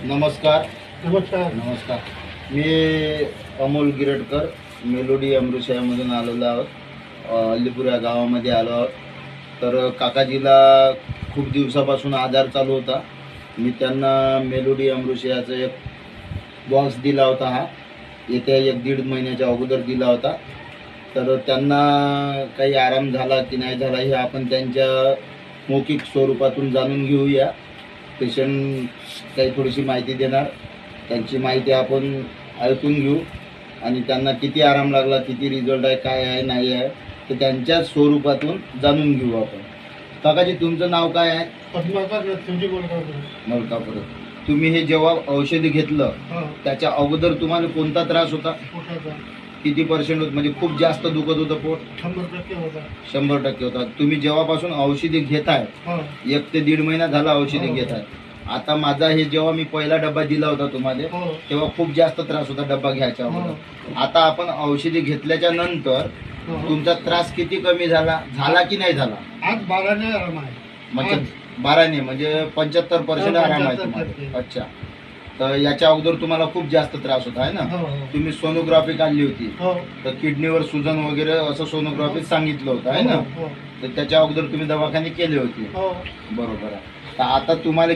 नमस्कार. नमस्कार. नमस्कार. मी अमोल गिरटकर, मेलोडी अमृतसरमधून आलेलो आहोत. अल्लीपूर या गावामध्ये आलो आहोत. तर काकाजीला खूप दिवसापासून आजार चालू होता. मी त्यांना मेलोडी अमृतसरचा एक बॉक्स दिला होता. हा येत्या 1-1.5 महिन्याच्या अगोदर दिला होता. तर त्यांना काही आराम झाला की नाही झाला हे आपण त्यांच्या मौखिक स्वरूपातून जाणून घेऊया. पेशंट काही थोडीशी माहिती देणार, त्यांची माहिती आपण ऐकून घेऊ आणि त्यांना किती आराम लागला, किती रिझल्ट आहे, काय आहे नाही आहे ते त्यांच्या स्वरूपातून जाणून घेऊ आपण. काकाजी, तुमचं नाव काय आहे? पद्माकर नरसिंहजी बोलतो. मलकापूर. तुम्ही हे जेव्हा औषधी घेतलं त्याच्या अगोदर तुम्हाला कोणता त्रास होता? पोटाचा किती पर्सेंट होत, म्हणजे खूप जास्त दुखत होतं पोट? 100% होता. 100% होता. तुम्ही जेव्हापासून औषधी घेताय, 1 ते 1.5 महिना झाला औषधी घेताय. आता माझा हे जेव्हा मी पहिला डब्बा दिला होता तुम्हाला तेव्हा खूप जास्त त्रास होता डब्बा घ्यायच्या अगोदर. आता आपण औषधी घेतल्याच्या नंतर तुमचा त्रास किती कमी झाला की नाही झाला? आज 12ने आराम आहे. म्हणजे 12ने म्हणजे 75% आराम आहे तुम्हाला. अच्छा. तर याच्या अगोदर तुम्हाला खूप जास्त त्रास होता आहे ना? तुम्ही सोनोग्राफी काढली होती, तर किडनीवर सुजन वगैरे असं सोनोग्राफी सांगितलं होतं आहे ना? तर त्याच्या अगोदर तुम्ही दवाखाने केले होते. बरोबर आहे. तर आता तुम्हाला